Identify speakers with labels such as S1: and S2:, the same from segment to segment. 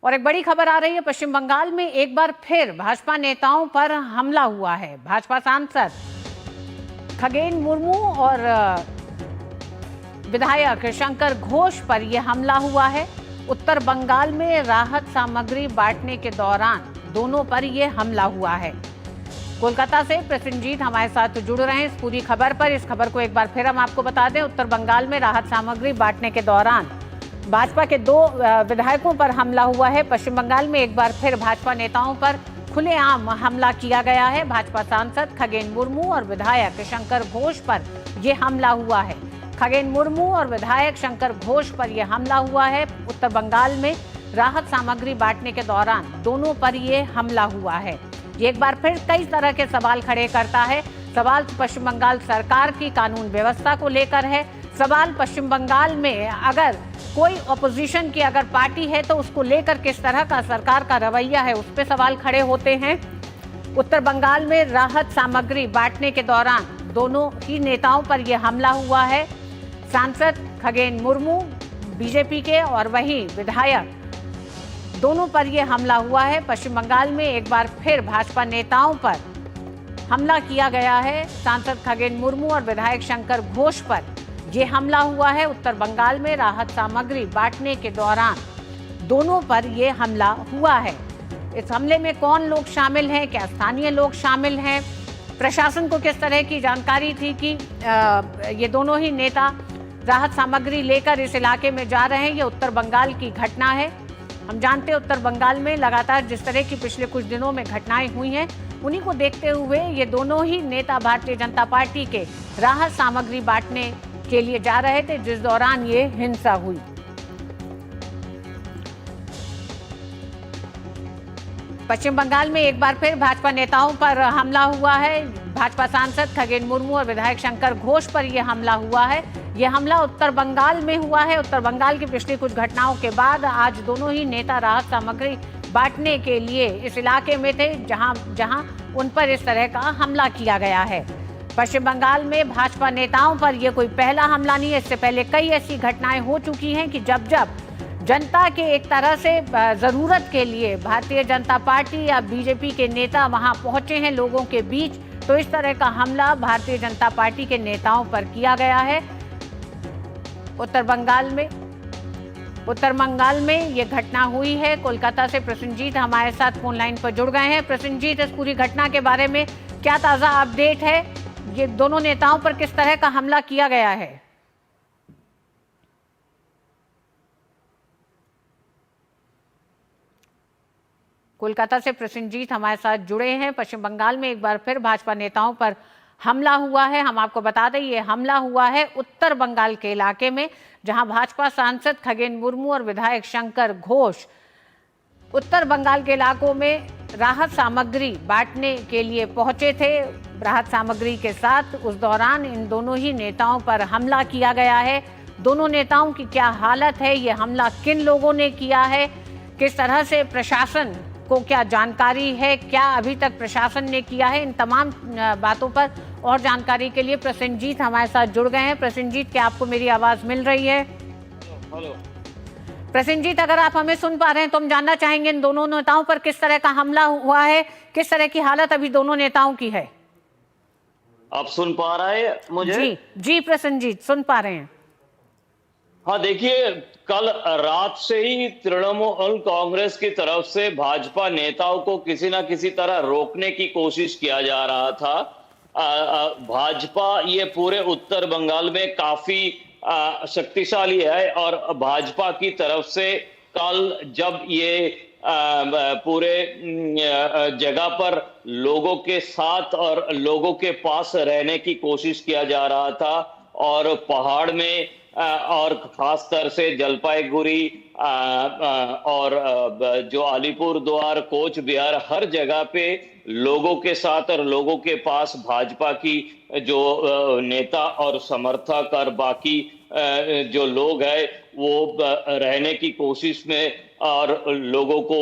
S1: और एक बड़ी खबर आ रही है, पश्चिम बंगाल में एक बार फिर भाजपा नेताओं पर हमला हुआ है। भाजपा सांसद खगेन मुर्मू और विधायक शंकर घोष पर यह हमला हुआ है। उत्तर बंगाल में राहत सामग्री बांटने के दौरान दोनों पर यह हमला हुआ है। कोलकाता से प्रसेनजीत हमारे साथ जुड़ रहे हैं इस पूरी खबर पर। इस खबर को एक बार फिर हम आपको बता दें, उत्तर बंगाल में राहत सामग्री बांटने के दौरान भाजपा के 2 विधायकों पर हमला हुआ है। पश्चिम बंगाल में एक बार फिर भाजपा नेताओं पर खुलेआम हमला किया गया है। भाजपा सांसद खगेन मुर्मू और विधायक शंकर घोष पर यह हमला हुआ है। खगेन मुर्मू और विधायक शंकर घोष पर यह हमला हुआ है। उत्तर बंगाल में राहत सामग्री बांटने के दौरान दोनों पर यह हमला हुआ है। ये एक बार फिर कई तरह के सवाल खड़े करता है। सवाल पश्चिम बंगाल सरकार की कानून व्यवस्था को लेकर है। सवाल पश्चिम बंगाल में अगर कोई ऑपोजिशन की अगर पार्टी है तो उसको लेकर किस तरह का सरकार का रवैया है, उस पर सवाल खड़े होते हैं। उत्तर बंगाल में राहत सामग्री बांटने के दौरान दोनों ही नेताओं पर यह हमला हुआ है। सांसद खगेन मुर्मू बीजेपी के और वहीं विधायक दोनों पर यह हमला हुआ है। पश्चिम बंगाल में एक बार फिर भाजपा नेताओं पर हमला किया गया है। सांसद खगेन मुर्मू और विधायक शंकर घोष पर यह हमला हुआ है। उत्तर बंगाल में राहत सामग्री बांटने के दौरान दोनों पर यह हमला हुआ है। इस हमले में कौन लोग शामिल हैं, क्या स्थानीय लोग शामिल हैं, प्रशासन को किस तरह की जानकारी थी कि ये दोनों ही नेता राहत सामग्री लेकर इस इलाके में जा रहे हैं, ये उत्तर बंगाल की घटना है। हम जानते हैं उत्तर बंगाल में लगातार जिस तरह की पिछले कुछ दिनों में घटनाएं हुई हैं, उन्हीं को देखते हुए ये दोनों ही नेता भारतीय जनता पार्टी के राहत सामग्री बांटने के लिए जा रहे थे, जिस दौरान ये हिंसा हुई। पश्चिम बंगाल में एक बार फिर भाजपा नेताओं पर हमला हुआ है। भाजपा सांसद खगेन मुर्मू और विधायक शंकर घोष पर यह हमला हुआ है। यह हमला उत्तर बंगाल में हुआ है। उत्तर बंगाल की पिछली कुछ घटनाओं के बाद आज दोनों ही नेता राहत सामग्री बांटने के लिए इस इलाके में थे, जहां उन पर इस तरह का हमला किया गया है। पश्चिम बंगाल में भाजपा नेताओं पर यह कोई पहला हमला नहीं है। इससे पहले कई ऐसी घटनाएं हो चुकी हैं कि जब जनता के एक तरह से जरूरत के लिए भारतीय जनता पार्टी या बीजेपी के नेता वहां पहुंचे हैं लोगों के बीच, तो इस तरह का हमला भारतीय जनता पार्टी के नेताओं पर किया गया है। उत्तर बंगाल में ये घटना हुई है। कोलकाता से प्रसेनजीत हमारे साथ फोन लाइन पर जुड़ गए हैं। प्रसेनजीत, इस पूरी घटना के बारे में क्या ताजा अपडेट है? ये दोनों नेताओं पर किस तरह का हमला किया गया है? कोलकाता से प्रसेनजीत हमारे साथ जुड़े हैं। पश्चिम बंगाल में एक बार फिर भाजपा नेताओं पर हमला हुआ है। हम आपको बता दें, ये हमला हुआ है उत्तर बंगाल के इलाके में, जहां भाजपा सांसद खगेन मुर्मू और विधायक शंकर घोष उत्तर बंगाल के इलाकों में राहत सामग्री बांटने के लिए पहुंचे थे। राहत सामग्री के साथ उस दौरान इन दोनों ही नेताओं पर हमला किया गया है। दोनों नेताओं की क्या हालत है, ये हमला किन लोगों ने किया है, किस तरह से प्रशासन को क्या जानकारी है, क्या अभी तक प्रशासन ने किया है, इन तमाम बातों पर और जानकारी के लिए प्रसेनजीत हमारे साथ जुड़ गए हैं। प्रसेनजीत, क्या आपको मेरी आवाज मिल रही है?
S2: हेलो
S1: प्रसेनजीत, अगर आप हमें सुन पा रहे हैं तो हम जानना चाहेंगे इन दोनों नेताओं पर किस तरह का हमला हुआ है, किस तरह की हालत अभी दोनों नेताओं की है?
S2: आप सुन पा रहे हैं मुझे?
S1: जी प्रसेनजीत, सुन पा रहे हैं।
S2: हाँ, देखिए, कल रात से ही तृणमूल कांग्रेस की तरफ से भाजपा नेताओं को किसी ना किसी तरह रोकने की कोशिश किया जा रहा था। भाजपा ये पूरे उत्तर बंगाल में काफी शक्तिशाली है और भाजपा की तरफ से कल जब ये पूरे जगह पर लोगों के साथ और लोगों के पास रहने की कोशिश किया जा रहा था, और पहाड़ में और खासकर से जलपाईगुड़ी और जो अलीपुर द्वार, कोच बिहार, हर जगह पे लोगों के साथ और लोगों के पास भाजपा की जो नेता और समर्थक और बाकी जो लोग हैं वो रहने की कोशिश में, और लोगों को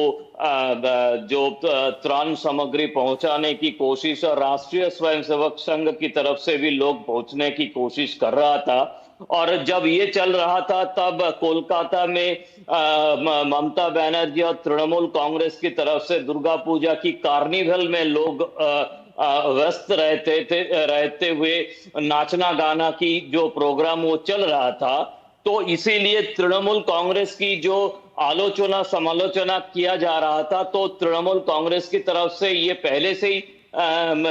S2: जो त्राण सामग्री पहुंचाने की कोशिश, और राष्ट्रीय स्वयंसेवक संघ की तरफ से भी लोग पहुंचने की कोशिश कर रहा था। और जब ये चल रहा था तब कोलकाता में ममता बनर्जी और तृणमूल कांग्रेस की तरफ से दुर्गा पूजा की कार्निवल में लोग व्यस्त रहते हुए नाचना गाना की जो प्रोग्राम वो चल रहा था। तो इसीलिए तृणमूल कांग्रेस की जो आलोचना समालोचना किया जा रहा था, तो तृणमूल कांग्रेस की तरफ से ये पहले से ही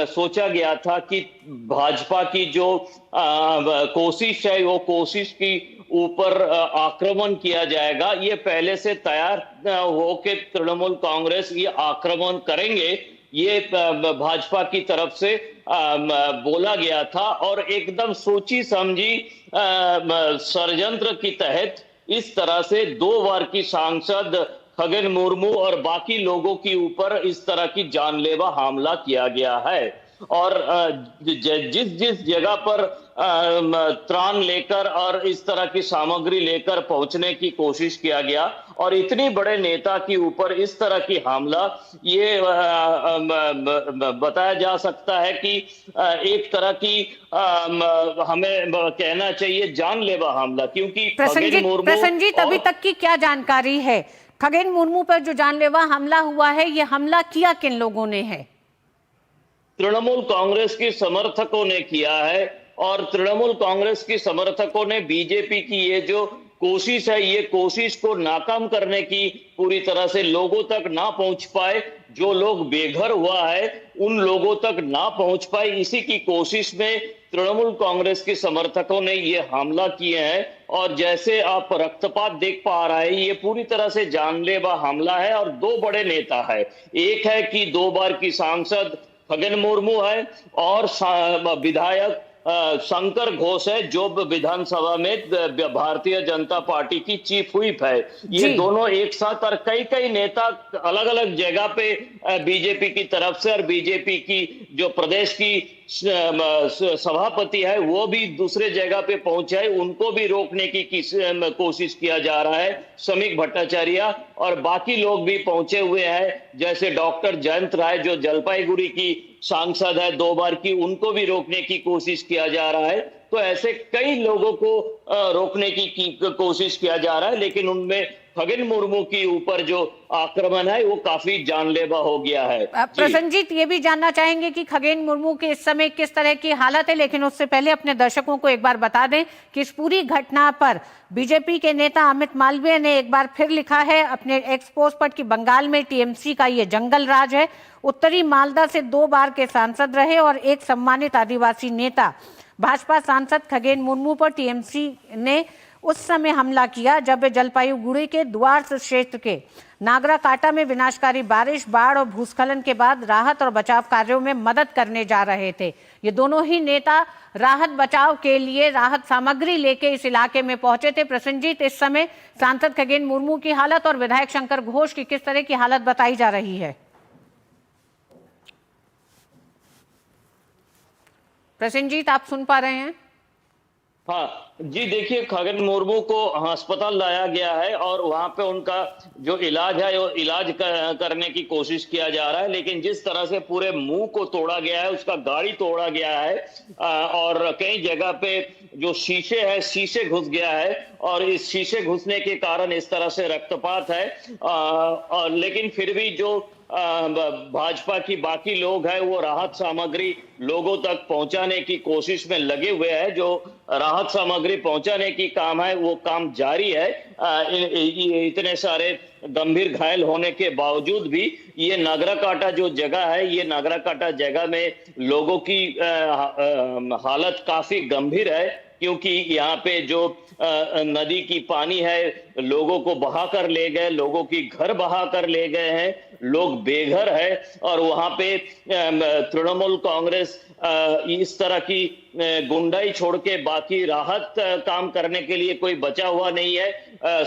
S2: सोचा गया था कि भाजपा की जो कोशिश है वो कोशिश की ऊपर आक्रमण किया जाएगा। ये पहले से तैयार होके तृणमूल कांग्रेस ये आक्रमण करेंगे, ये भाजपा की तरफ से बोला गया था और एकदम सोची समझी षड्यंत्र के तहत इस तरह से 2 बार की सांसद खगेन मुर्मू और बाकी लोगों के ऊपर इस तरह की जानलेवा हमला किया गया है। और जिस जगह पर त्राण लेकर और इस तरह की सामग्री लेकर पहुंचने की कोशिश किया गया और इतनी बड़े नेता के ऊपर इस तरह की हमला, ये बताया जा सकता है कि एक तरह की हमें कहना चाहिए जानलेवा हमला, क्योंकि
S1: प्रसन्नजीत अभी तक की क्या जानकारी है? खगेन मुर्मू पर जो जानलेवा हमला हुआ है, ये हमला किया किन लोगों ने है?
S2: तृणमूल कांग्रेस के समर्थकों ने किया है और तृणमूल कांग्रेस के समर्थकों ने बीजेपी की ये जो कोशिश है, ये कोशिश को नाकाम करने की, पूरी तरह से लोगों तक ना पहुंच पाए, जो लोग बेघर हुआ है उन लोगों तक ना पहुंच पाए, इसी की कोशिश में तृणमूल कांग्रेस के समर्थकों ने ये हमला किए हैं। और जैसे आप रक्तपात देख पा रहे हैं, ये पूरी तरह से जानलेवा हमला है और 2 बड़े नेता है। एक है कि 2 बार की सांसद खगेन मुर्मू है और विधायक शंकर घोष है, जो विधानसभा में भारतीय जनता पार्टी की चीफ व्हिप है। ये दोनों एक साथ और कई नेता अलग अलग जगह पे बीजेपी की तरफ से और बीजेपी की जो प्रदेश की सभापति है वो भी दूसरे जगह पे पहुंचे है, उनको भी रोकने की कोशिश किया जा रहा है। समीक भट्टाचार्य और बाकी लोग भी पहुंचे हुए हैं, जैसे डॉक्टर जयंत राय जो जलपाईगुड़ी की सांसद है 2 बार की, उनको भी रोकने की कोशिश किया जा रहा है। तो ऐसे कई लोगों को रोकने की कोशिश किया जा रहा है, लेकिन उनमें खगेन मुर्मू के ऊपर जो आक्रमण है वो काफी जानलेवा हो गया है।
S1: प्रसन्नजीत, ये भी जानना चाहेंगे कि खगेन मुर्मू के इस समय किस तरह की हालत है, लेकिन उससे पहले अपने दर्शकों को एक बार बता दें कि इस पूरी घटना पर बीजेपी के नेता अमित मालवीय ने एक बार फिर लिखा है अपने एक्स पोस्ट पर कि बंगाल में टीएमसी का ये जंगल राज है। उत्तरी मालदा से 2 बार के सांसद रहे और एक सम्मानित आदिवासी नेता भाजपा सांसद खगेन मुर्मू पर टीएमसी ने उस समय हमला किया जब वे जलपाईगुड़ी के दुआर्स क्षेत्र के नागराकाटा में विनाशकारी बारिश, बाढ़ और भूस्खलन के बाद राहत और बचाव कार्यों में मदद करने जा रहे थे। ये दोनों ही नेता राहत बचाव के लिए राहत सामग्री लेके इस इलाके में पहुंचे थे। प्रसन्नजीत, इस समय सांसद खगेन मुर्मू की हालत और विधायक शंकर घोष की किस तरह की हालत बताई जा रही है? प्रसन्नजीत, आप सुन पा रहे हैं?
S2: हाँ जी, देखिए खगेन मुर्मू को अस्पताल लाया गया है और वहां पे उनका जो इलाज है वो इलाज करने की कोशिश किया जा रहा है, लेकिन जिस तरह से पूरे मुंह को तोड़ा गया है, उसका गाड़ी तोड़ा गया है और कई जगह पे जो शीशे है, शीशे घुस गया है और इस शीशे घुसने के कारण इस तरह से रक्तपात है। और लेकिन फिर भी जो भाजपा की बाकी लोग हैं वो राहत सामग्री लोगों तक पहुंचाने की कोशिश में लगे हुए हैं। जो राहत सामग्री पहुंचाने की काम है वो काम जारी है। इतने सारे गंभीर घायल होने के बावजूद भी ये नागराकाटा जो जगह है, ये नागराकाटा जगह में लोगों की हालत काफी गंभीर है, क्योंकि यहाँ पे जो नदी की पानी है लोगों को बहा कर ले गए, लोगों की घर बहा कर ले गए हैं, लोग बेघर है और वहां पे तृणमूल कांग्रेस इस तरह की गुंडाई छोड़ के बाकी राहत काम करने के लिए कोई बचा हुआ नहीं है।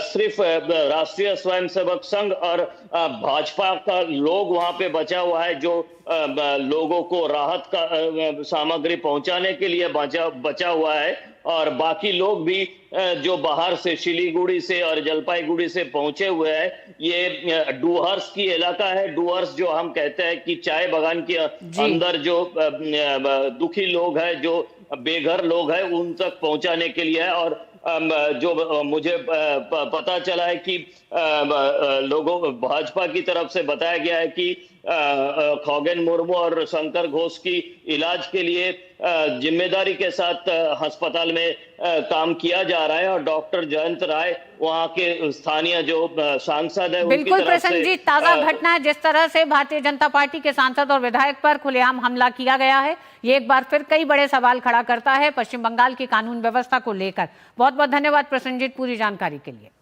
S2: सिर्फ राष्ट्रीय स्वयंसेवक संघ और भाजपा का लोग वहां पे बचा हुआ है, जो लोगों को राहत का सामग्री पहुंचाने के लिए बचा हुआ है और बाकी लोग भी जो बाहर से सिलीगुड़ी से और जलपाईगुड़ी से पहुंचे हुए हैं। ये डुहर्स की इलाका है, डुहर्स जो हम कहते हैं कि चाय बागान के अंदर जो दुखी लोग हैं, जो बेघर लोग हैं उन तक पहुंचाने के लिए है। और जो मुझे पता चला है कि लोगों भाजपा की तरफ से बताया गया है कि खगेन मुर्मू और शंकर घोष की इलाज के लिए जिम्मेदारी के साथ अस्पताल में काम किया जा रहा है, और डॉक्टर जयंत राय वहां के स्थानीय जो सांसद है उनकी
S1: बिल्कुल
S2: तरफ से
S1: प्रसन्नजीत, ताजा घटना है। जिस तरह से भारतीय जनता पार्टी के सांसद और विधायक पर खुलेआम हमला किया गया है, ये एक बार फिर कई बड़े सवाल खड़ा करता है पश्चिम बंगाल की कानून व्यवस्था को लेकर। बहुत बहुत धन्यवाद प्रसन्नजीत पूरी जानकारी के लिए।